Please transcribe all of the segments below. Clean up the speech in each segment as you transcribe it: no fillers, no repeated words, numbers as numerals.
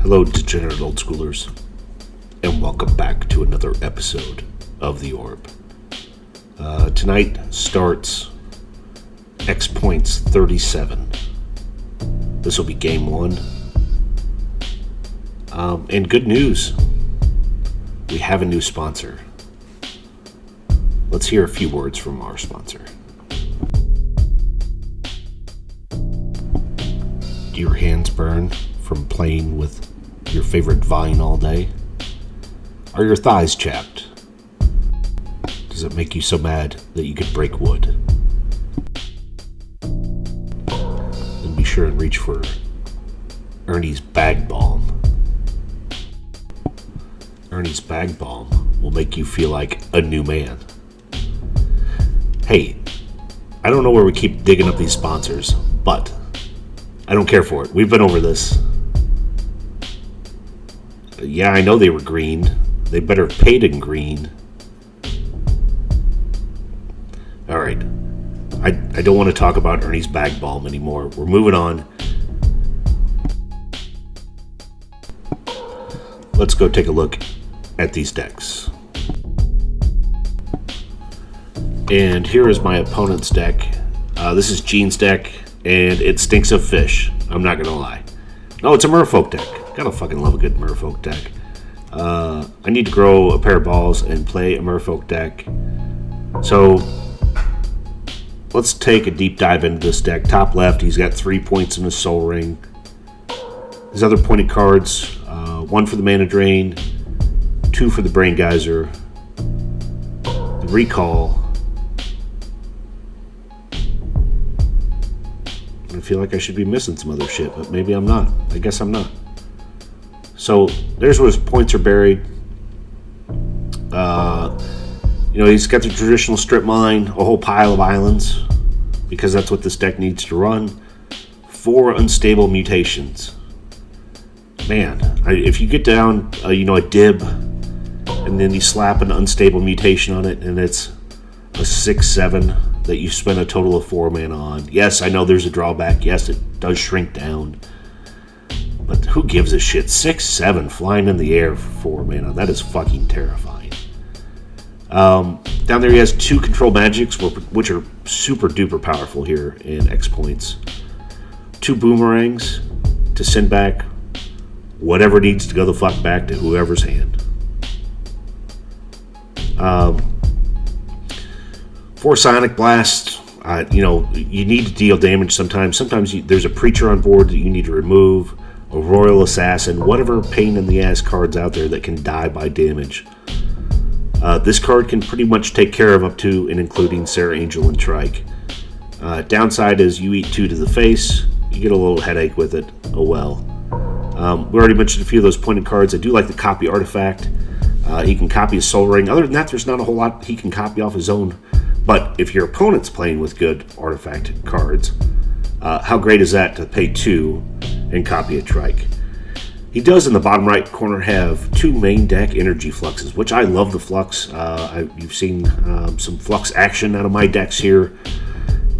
Hello, degenerate old schoolers, and welcome back to another episode of The Orb. Tonight starts Xpoints 37. This will be game 1. And good news, we have a new sponsor. Let's hear a few words from our sponsor. Do your hands burn from playing with your favorite vine all day? Are your thighs chapped? Does it make you so mad that you could break wood? Then be sure and reach for Ernie's Bag Balm. Ernie's Bag Balm will make you feel like a new man. Hey, I don't know where we keep digging up these sponsors, but I don't care for it. We've been over this. Yeah, I know they were green. They better have paid in green. Alright. I don't want to talk about Ernie's Bag Balm anymore. We're moving on. Let's go take a look at these decks. And here is my opponent's deck. This is Gene's deck, and it stinks of fish. I'm not gonna lie. No, it's a Merfolk deck. Gotta fucking love a good Merfolk deck. I need to grow a pair of balls and play a Merfolk deck. So let's take a deep dive into this deck. Top left, he's got 3 points in his Soul Ring. His other pointed cards, 1 for the Mana Drain, 2 for the Brain Geyser, the Recall. I feel like I should be missing some other shit, but maybe I'm not. I guess I'm not. So there's where his points are buried. He's got the traditional strip mine, a whole pile of islands, because that's what this deck needs to run. 4 unstable mutations. Man, if you get down, a dib, and then you slap an unstable mutation on it, and it's a 6/7 that you spend a total of 4 mana on. Yes, I know there's a drawback. Yes, it does shrink down. But who gives a shit? 6/7 flying in the air for 4 mana. That is fucking terrifying. Down there he has 2 control magics, which are super duper powerful here in Xpoints. 2 boomerangs to send back whatever needs to go the fuck back to whoever's hand. 4 Sonic Blasts. You need to deal damage sometimes. Sometimes there's a Preacher on board that you need to remove. A Royal Assassin. Whatever pain in the ass cards out there that can die by damage. This card can pretty much take care of up to and including Sarah Angel and Trike. Downside is you eat 2 to the face. You get a little headache with it. Oh well. We already mentioned a few of those pointed cards. I do like the Copy Artifact. He can copy a Soul Ring. Other than that, there's not a whole lot he can copy off his own. But if your opponent's playing with good artifact cards, how great is that to pay 2 and copy a Trike? He does in the bottom right corner have 2 main deck energy fluxes, which I love the flux. You've seen some flux action out of my decks here.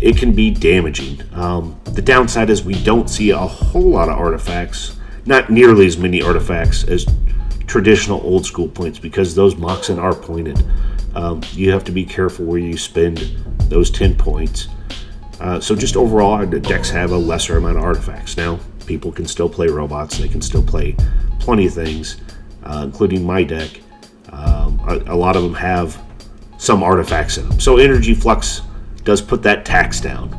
It can be damaging. The downside is we don't see a whole lot of artifacts, not nearly as many artifacts as traditional old school points, because those Moxen are pointed. You have to be careful where you spend those 10 points. So just overall, the decks have a lesser amount of artifacts. Now, people can still play robots. They can still play plenty of things, including my deck. A lot of them have some artifacts in them. So Energy Flux does put that tax down.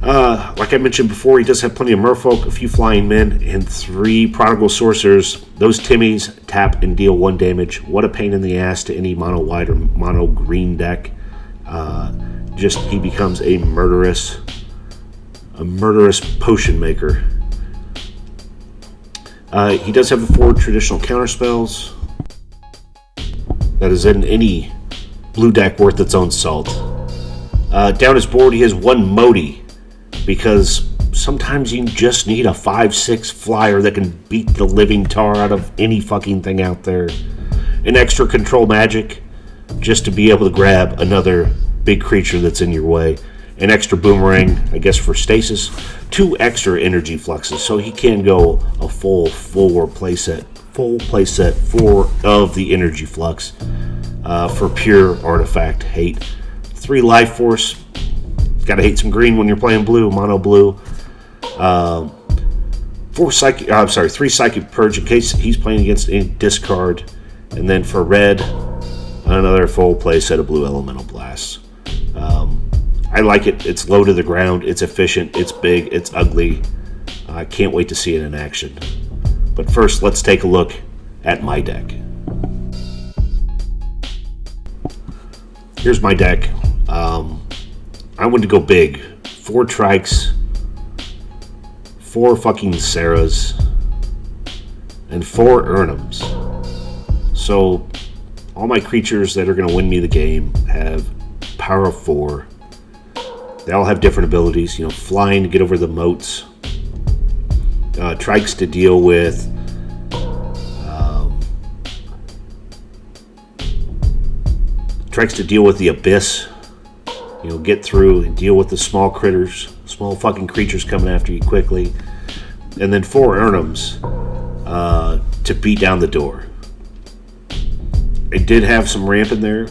Like I mentioned before, he does have plenty of Merfolk, a few Flying Men, and 3 Prodigal Sorcerers. Those Timmies tap and deal 1 damage. What a pain in the ass to any mono white or mono green deck. He becomes a murderous potion maker. He does have the 4 traditional counter spells. That is in any blue deck worth its own salt. Down his board, he has 1 Modi, because sometimes you just need a 5/6 flyer that can beat the living tar out of any fucking thing out there. An extra control magic just to be able to grab another big creature that's in your way. an extra boomerang, I guess, for stasis, 2 extra energy fluxes, so he can go a full playset 4 of the energy flux for pure artifact hate. 3 life force. Gotta hate some green when you're playing blue, mono blue. 3 psychic purge in case he's playing against any discard, and then for red, another full play set of blue elemental blasts. I like it. It's low to the ground. It's efficient. It's big. It's ugly. I can't wait to see it in action. But first, let's take a look at my deck. Here's my deck. I wanted to go big. 4 Trikes, 4 fucking Sarahs, and 4 Urnums. So all my creatures that are going to win me the game have power of 4. They all have different abilities. Flying to get over the moats. Trikes to deal with the abyss. Get through and deal with the small fucking creatures coming after you quickly. And then 4 Urnums to beat down the door. I did have some ramp in there.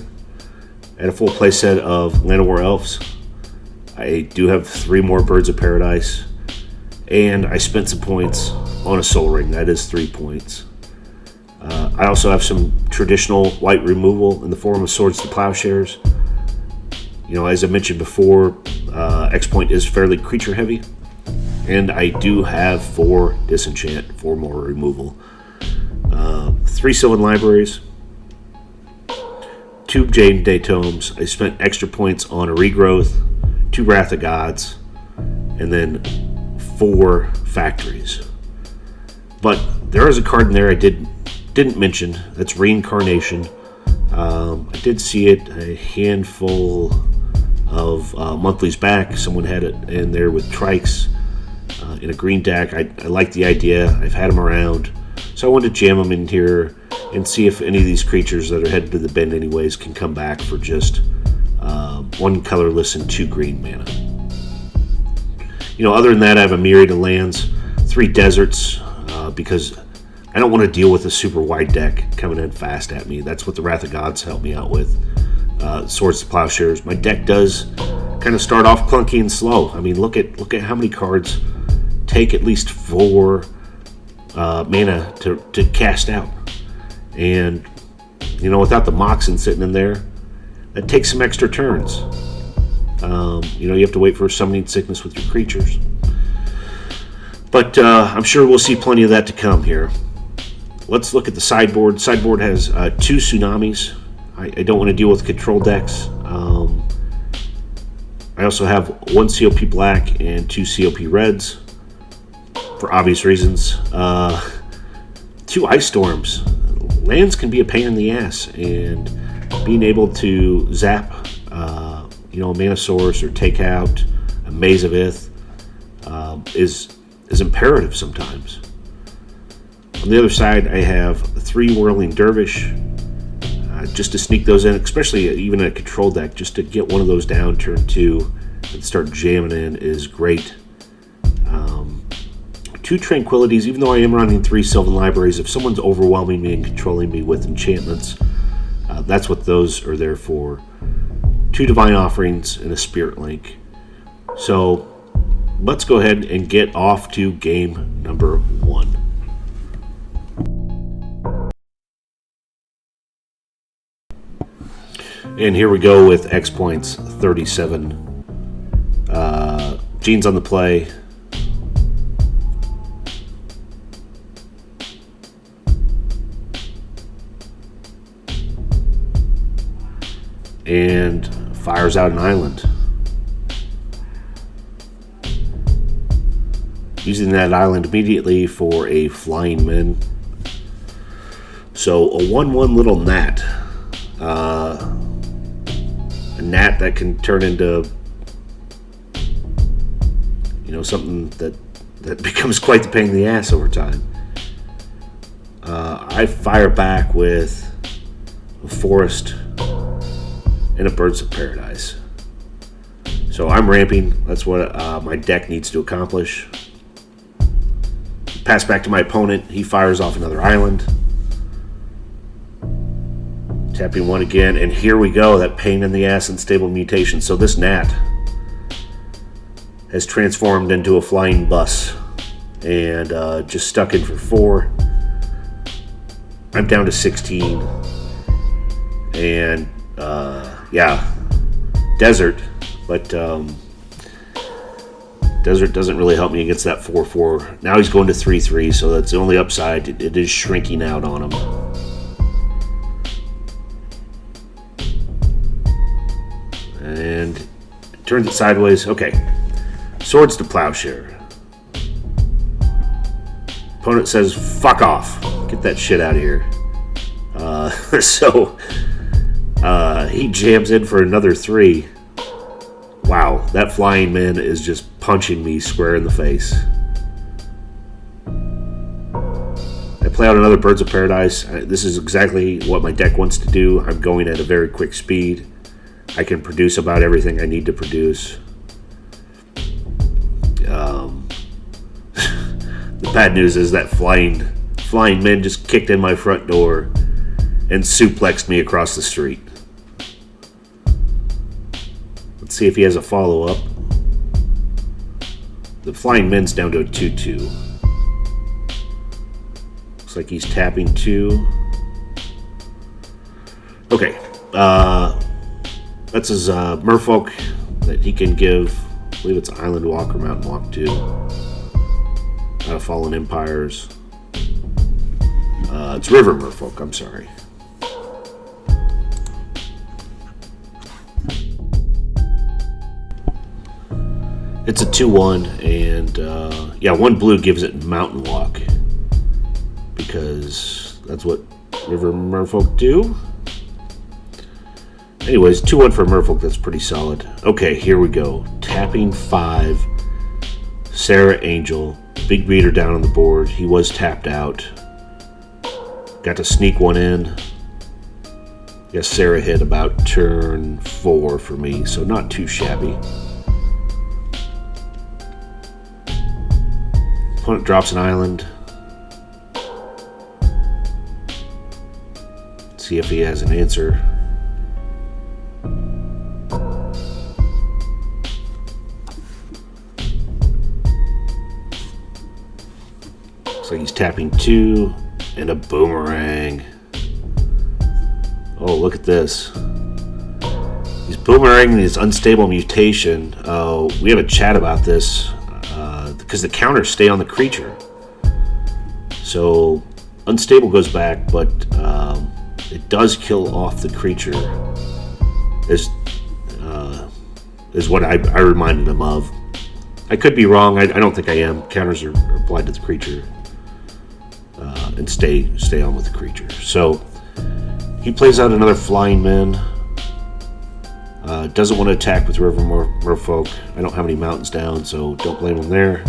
I had a full playset of Land of War Elves. I do have 3 more Birds of Paradise. And I spent some points on a Soul Ring. That is 3 points. I also have some traditional white removal in the form of Swords to Plowshares. As I mentioned before, Xpoint is fairly creature heavy. And I do have 4 Disenchant, 4 more removal. 3 Sylvan Libraries. 2 Jade Day Tomes. I spent extra points on a Regrowth, 2 Wrath of Gods, and then 4 Factories. But there is a card in there I didn't mention. That's Reincarnation. I did see it a handful of monthlies back. Someone had it in there with Trikes in a green deck. I like the idea. I've had them around. So I wanted to jam them in here and see if any of these creatures that are headed to the bin anyways can come back for just 1 colorless and 2 green mana. Other than that, I have a myriad of lands, 3 deserts, because I don't want to deal with a super wide deck coming in fast at me. That's what the Wrath of Gods help me out with. Swords to Plowshares. My deck does kind of start off clunky and slow. I mean, look at how many cards take at least 4 mana to cast out. And, without the Moxen sitting in there, that takes some extra turns. You have to wait for Summoning Sickness with your creatures. But I'm sure we'll see plenty of that to come here. Let's look at the sideboard. Sideboard has 2 Tsunamis. I don't want to deal with control decks. I also have 1 COP Black and 2 COP Reds, for obvious reasons. 2 Ice Storms. Lands can be a pain in the ass, and being able to zap a Mana Source or take out a Maze of Ith is imperative sometimes. On the other side, I have 3 Whirling Dervish, just to sneak those in, especially even in a control deck, just to get one of those down turn 2 and start jamming in is great. 2 Tranquilities, even though I am running 3 Sylvan Libraries, if someone's overwhelming me and controlling me with enchantments, that's what those are there for. 2 Divine Offerings and a Spirit Link. So let's go ahead and get off to game number 1. And here we go with Xpoints 37. Gene's on the play. And fires out an island. Using that island immediately for a flying min. So a 1/1 little gnat. A gnat that can turn into something that becomes quite the pain in the ass over time. I fire back with a forest and a Birds of Paradise. So I'm ramping. That's what my deck needs to accomplish. Pass back to my opponent. He fires off another island. Tapping one again, and here we go. That pain in the ass unstable mutation. So this gnat has transformed into a flying bus and just stuck in for 4. I'm down to 16. And yeah, desert, but desert doesn't really help me against that 4-4. Now he's going to 3-3, so that's the only upside. It is shrinking out on him. And turns it sideways. Okay. Swords to Plowshare. Opponent says, fuck off. Get that shit out of here. So he jams in for another 3. Wow, that flying man is just punching me square in the face. I play out another Birds of Paradise. This is exactly what my deck wants to do. I'm going at a very quick speed. I can produce about everything I need to produce. The bad news is that flying man just kicked in my front door and suplexed me across the street. Let's see if he has a follow-up. The flying man's down to a 2-2. Looks like he's tapping 2. Okay. That's his Merfolk that he can give. I believe it's Island Walk or Mountain Walk 2. Out of Fallen Empires. It's River Merfolk, I'm sorry. It's a 2-1, and yeah, 1 blue gives it Mountain Walk. Because that's what River Merfolk do. Anyways, 2-1 for Merfolk, that's pretty solid. Okay, here we go. Tapping 5. Sarah Angel. Big beater down on the board. He was tapped out. Got to sneak one in. Yes, Sarah hit about turn 4 for me, so not too shabby. Opponent drops an island. Let's see if he has an answer. Looks like he's tapping 2 and a boomerang. Oh, look at this. He's boomeranging his unstable mutation. We have a chat about this because the counters stay on the creature. So unstable goes back, but it does kill off the creature. Is what I reminded him of. I could be wrong. I don't think I am. Counters are applied to the creature and stay on with the creature. So he plays out another flying man. Doesn't want to attack with River Merfolk. I don't have any mountains down, so don't blame him there.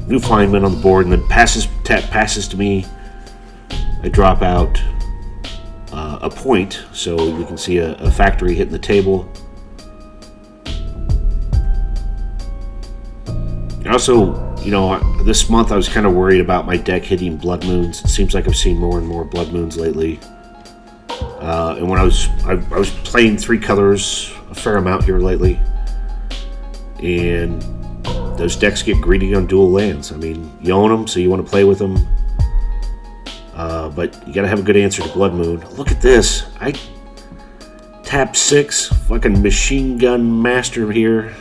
New flying man on the board, and then passes to me. I drop out a point, so you can see a factory hitting the table. Also, this month I was kind of worried about my deck hitting Blood Moons. It seems like I've seen more and more Blood Moons lately. And when I was playing 3 colors a fair amount here lately, and those decks get greedy on dual lands. I mean, you own them, so you want to play with them. But you got to have a good answer to Blood Moon. Look at this. I tap 6, fucking machine gun master here.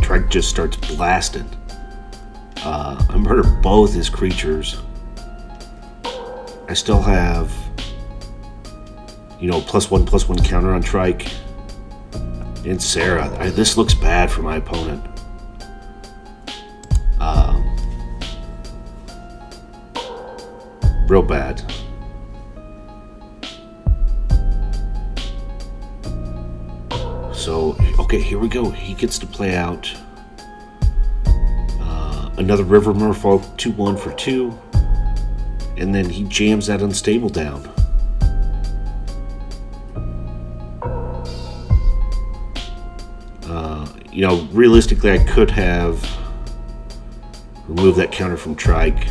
Trike just starts blasting. I murder both his creatures. I still have, +1/+1 counter on Trike. And Sarah. This looks bad for my opponent. Real bad. So, okay, here we go. He gets to play out another River Merfolk, 2-1 for 2. And then he jams that unstable down. you know, realistically, I could have removed that counter from Trike,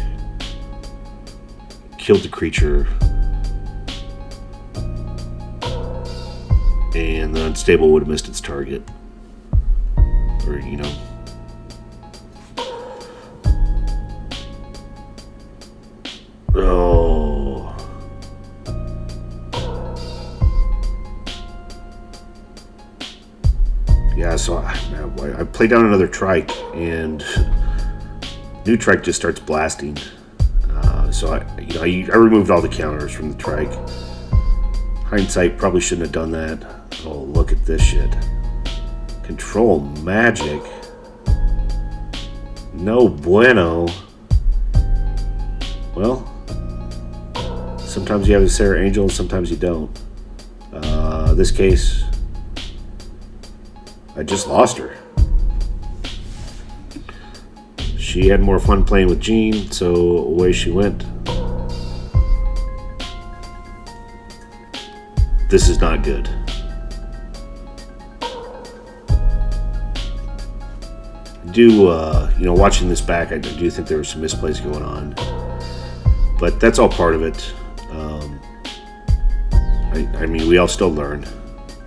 killed the creature, and the unstable would have missed its target. Or, you know. Oh. Yeah, so I played down another Trike, and new Trike just starts blasting. So I removed all the counters from the Trike. Hindsight, probably shouldn't have done that. Oh, look at this shit. Control magic. No bueno. Well, sometimes you have a Sarah Angel, sometimes you don't. This case, I just lost her. She had more fun playing with Jean, so away she went. This is not good. Watching this back, I do think there was some misplays going on, but that's all part of it. I mean, we all still learn.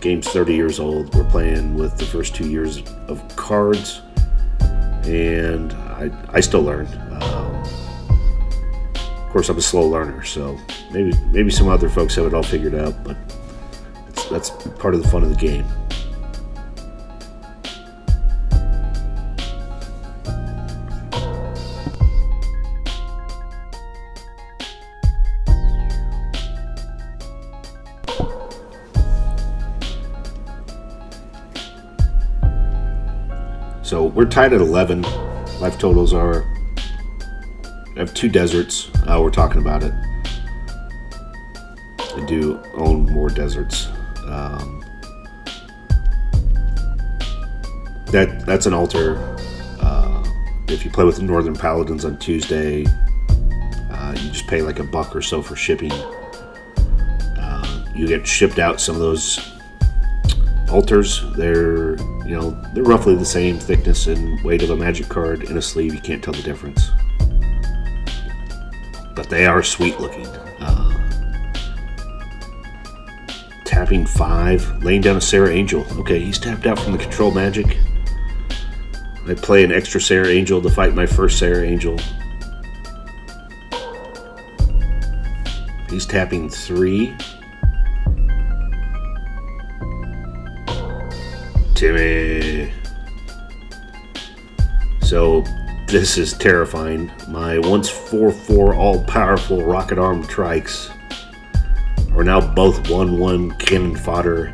Game's 30 years old. We're playing with the first 2 years of cards, and I still learn. Of course, I'm a slow learner, so maybe some other folks have it all figured out, but that's part of the fun of the game. So we're tied at 11. Life totals are... I have 2 deserts. We're talking about it. I do own more deserts. That's an altar. If you play with the Northern Paladins on Tuesday, you just pay like $1 or so for shipping. You get shipped out some of those altars. They're roughly the same thickness and weight of a magic card in a sleeve. You can't tell the difference, but they are sweet looking. Tapping 5, laying down a Sarah Angel. Okay, he's tapped out from the control magic. I play an extra Sarah Angel to fight my first Sarah Angel. He's tapping 3. Timmy. So this is terrifying. My once 4/4 all-powerful rocket-armed Trikes are now both 1/1 cannon fodder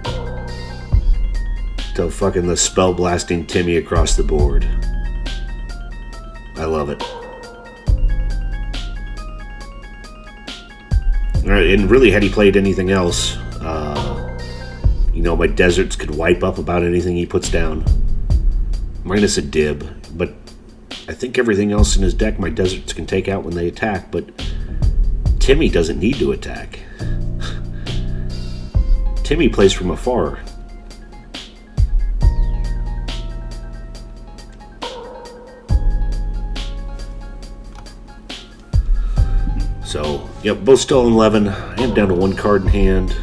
to fucking the spell-blasting Timmy across the board. I love it. Alright, and really, had he played anything else, my deserts could wipe up about anything he puts down. Minus a dib, but I think everything else in his deck my deserts can take out when they attack, but Timmy doesn't need to attack. Timmy plays from afar. So, yep, both still in 11. I am down to 1 card in hand.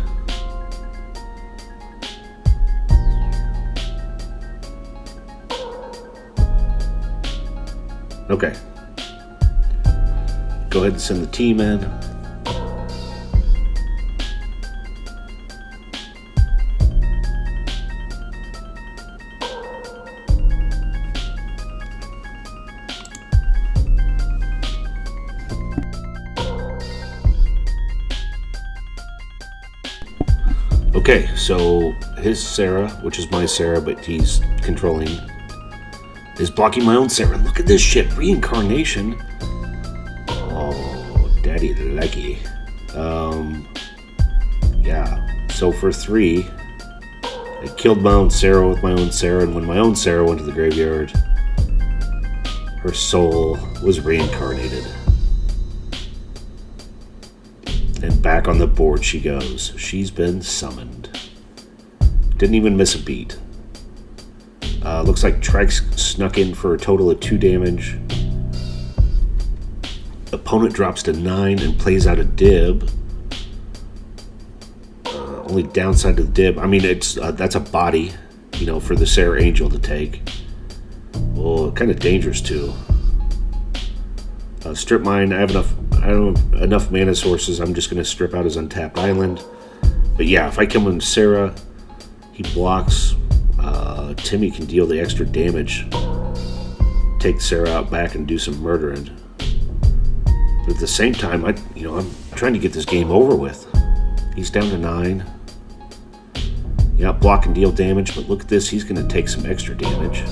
Okay. Go ahead and send the team in. Okay, so his Sarah, which is my Sarah, but he's controlling, is blocking my own Sarah. Look at this shit. Reincarnation. Oh, daddy lucky. Yeah. So for 3, I killed my own Sarah with my own Sarah, and when my own Sarah went to the graveyard, her soul was reincarnated. And back on the board she goes. She's been summoned. Didn't even miss a beat. Looks like Trikes snuck in for a total of 2 damage. Opponent drops to 9 and plays out a dib. Only downside to the dib, I mean, it's that's a body, you know, for the Sarah Angel to take. Well, kind of dangerous too. Strip mine. I don't have enough mana sources. I'm just going to strip out his untapped island. But yeah, if I kill him Sarah, he blocks. Timmy can deal the extra damage, take Sarah out back, and do some murdering. But at the same time, I'm trying to get this game over with. He's down to 9. Yeah, block and deal damage, but look at this. He's going to take some extra damage.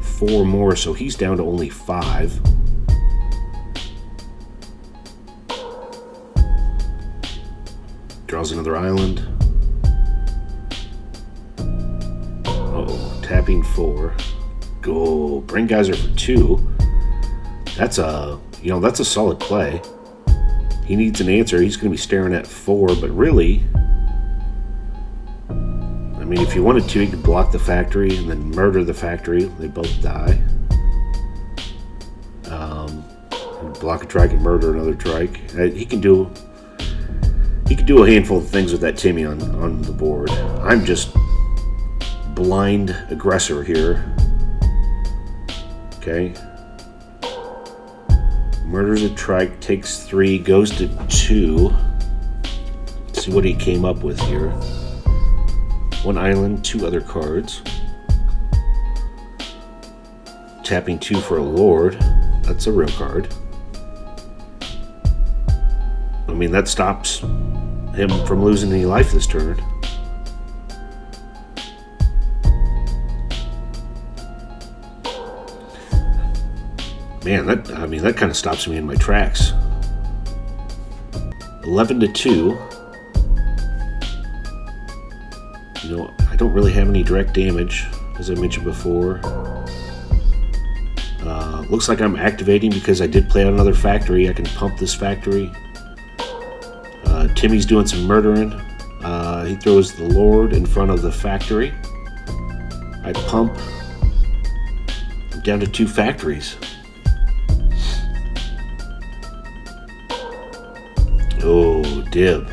4 more, so he's down to only 5. Draws another island. Uh-oh, tapping 4. Go. Brain Geyser for 2. That's a solid play. He needs an answer. He's going to be staring at 4, but really, I mean, if you wanted to, you could block the factory and then murder the factory. They both die. Block a trike and murder another trike. He can do a handful of things with that Timmy on the board. I'm just blind aggressor here. Okay. Murders a trike, takes 3, goes to 2. Let's see what he came up with here. 1 island, 2 other cards. Tapping 2 for a Lord. That's a real card. I mean, that stops him from losing any life this turn. Man, that kind of stops me in my tracks. 11 to 2. You know, I don't really have any direct damage, as I mentioned before. Looks like I'm activating because I did play out another factory. I can pump this factory. Timmy's doing some murdering. He throws the Lord in front of the factory. I pump. I'm down to 2 factories. Oh, dib.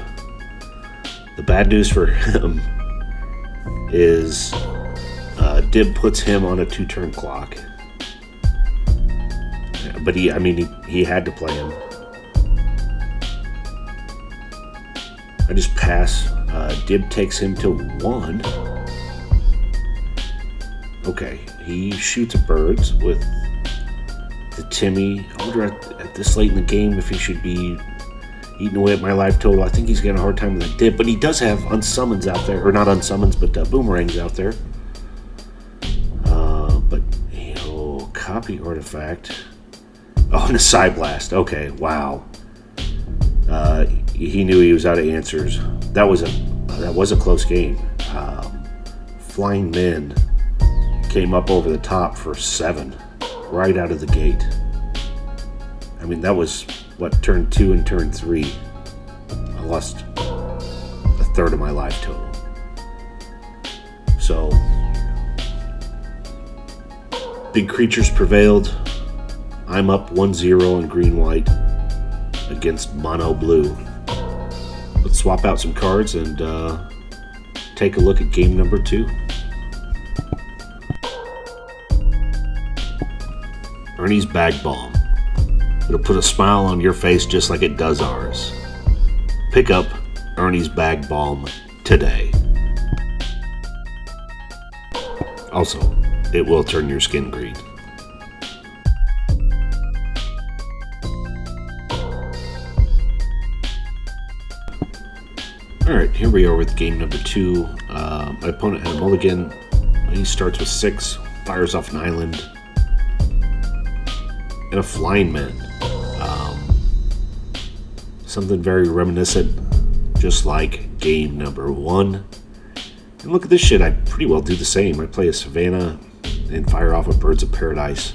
The bad news for him is dib puts him on a 2-turn clock. But he had to play him. I just pass. Dib takes him to 1. Okay, he shoots birds with the Timmy. I wonder at this late in the game if he should be eating away at my life total. I think he's getting a hard time with that dip, but he does have unsummons out there, or not unsummons, but boomerangs out there. But copy artifact. Oh, and a side blast. Okay, wow. He knew he was out of answers. That was a close game. Flying Men came up over the top for 7, right out of the gate. I mean, that was turn 2 and turn 3. I lost a third of my life total. So, big creatures prevailed. I'm up 1-0 in green-white against mono-blue. Let's swap out some cards and take a look at game number 2. Ernie's Bag Bomb. It'll put a smile on your face just like it does ours. Pick up Ernie's Bag Bomb today. Also, it will turn your skin green. Alright, here we are with game number 2. My opponent had a mulligan. He starts with 6, fires off an island, and a Flying Man. Something very reminiscent, just like game number 1. And look at this shit, I pretty well do the same. I play a Savannah and fire off a Birds of Paradise.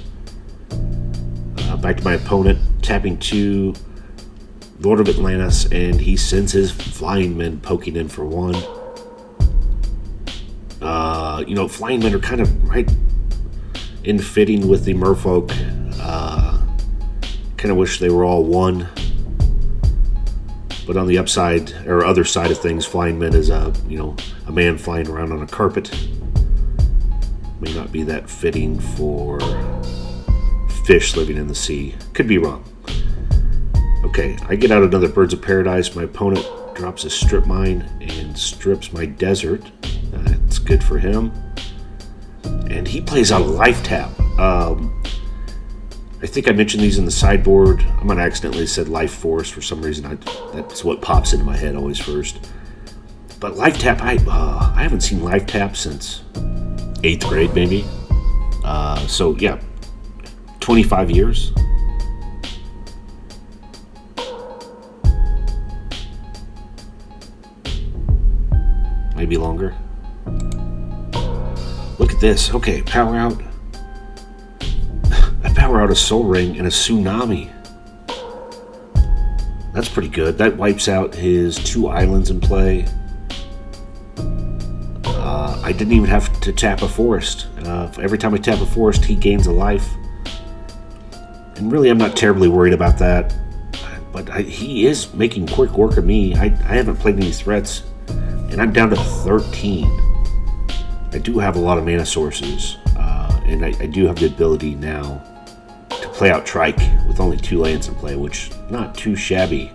Back to my opponent, tapping 2, Lord of Atlantis, and he sends his Flying Men poking in for 1. You know, flying men are kind of right in fitting with the Merfolk. Kind of wish they were all one. But on the upside, or other side of things, flying men is a man flying around on a carpet. May not be that fitting for fish living in the sea. Could be wrong. Okay, I get out another Birds of Paradise. My opponent drops a strip mine and strips my desert. That's good for him. And he plays out a life tap. I think I mentioned these in the sideboard. I might have accidentally said Life Force for some reason. That's what pops into my head always first. But Life Tap, I haven't seen Life Tap since 8th grade maybe. So yeah, 25 years. Maybe longer. Look at this. Okay, power out. I power out a Soul Ring and a Tsunami. That's pretty good. That wipes out his 2 islands in play. I didn't even have to tap a forest. Every time I tap a forest, he gains a life. And really, I'm not terribly worried about that. But he is making quick work of me. I haven't played any threats, and I'm down to 13. I do have a lot of mana sources, and I do have the ability now to play out Trike with only 2 lands in play, which not too shabby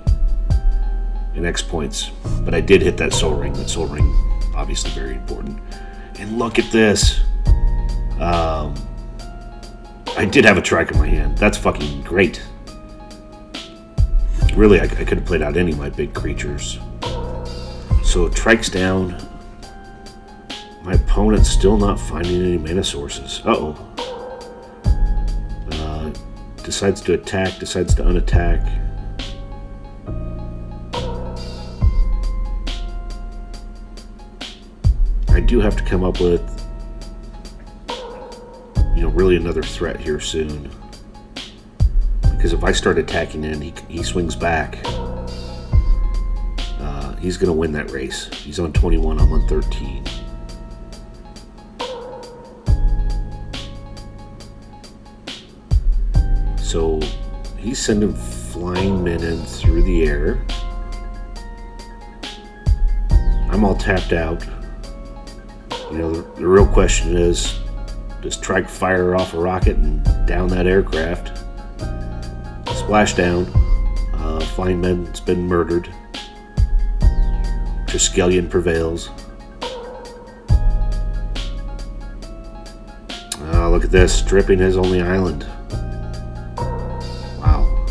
in Xpoints. But I did hit that Soul Ring. That Soul Ring, obviously very important. And look at this. I did have a Trike in my hand. That's fucking great. Really, I could have played out any of my big creatures. So Trike's down. My opponent's still not finding any mana sources. Uh-oh. Decides to attack, decides to unattack. I do have to come up with, really another threat here soon. Because if I start attacking in, he swings back. He's going to win that race. He's on 21, I'm on 13. So he's sending flying men in through the air. I'm all tapped out. The real question is, does Trike fire off a rocket and down that aircraft? Splashdown. Flying men's been murdered. Triskelion prevails. Look at this. Stripping his only island. Wow.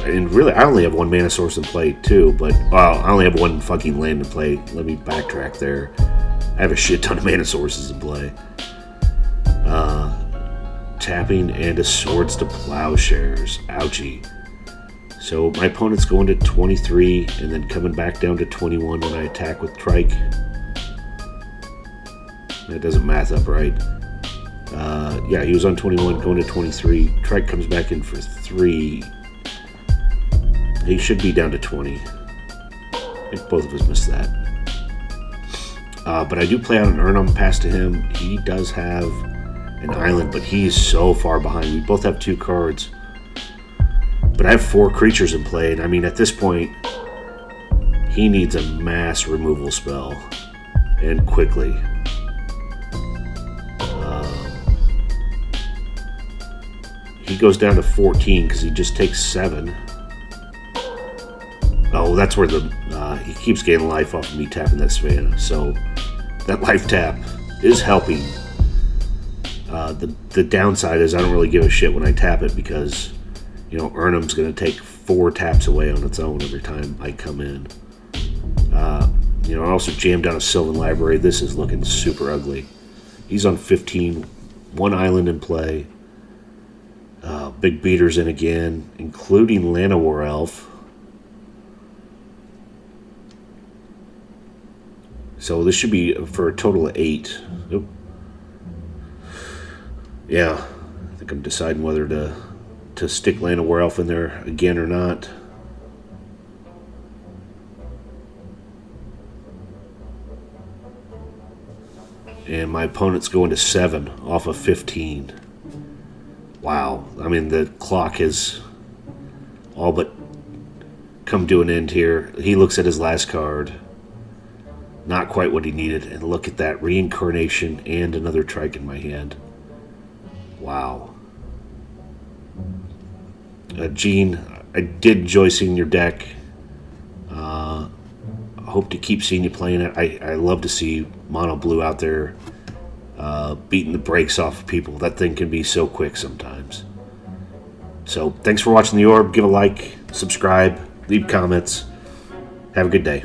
And really, I only have 1 mana source in play too, but I only have 1 fucking land in play. Let me backtrack there. I have a shit ton of mana sources in play. Tapping and a Swords to Plowshares. Ouchie. So my opponent's going to 23 and then coming back down to 21 when I attack with Trike. That doesn't math up right. Yeah, he was on 21 going to 23. Trike comes back in for 3. He should be down to 20. I think both of us missed that. But I do play out an Urnum pass to him. He does have an island, but he's so far behind. We both have 2 cards. But I have 4 creatures in play, and I mean, at this point, he needs a mass removal spell. And quickly. He goes down to 14 because he just takes 7. Oh, that's where he keeps gaining life off of me tapping that Savannah. So that life tap is helping. The downside is I don't really give a shit when I tap it because, Urnum's going to take 4 taps away on its own every time I come in. I also jammed down a Sylvan Library. This is looking super ugly. He's on 15, 1 island in play. Big beaters in again, including Llanowar Elf. So this should be for a total of 8. Oop. Yeah, I think I'm deciding whether to stick Llanowar Elf in there again or not. And my opponent's going to 7 off of 15. Wow. I mean, the clock has all but come to an end here. He looks at his last card. Not quite what he needed. And look at that. Reincarnation and another Trike in my hand. Wow. Gene, I did enjoy seeing your deck. Hope to keep seeing you playing it. I love to see Mono Blue out there beating the brakes off of people. That thing can be so quick sometimes. So thanks for watching The Orb. Give a like, subscribe, leave comments. Have a good day.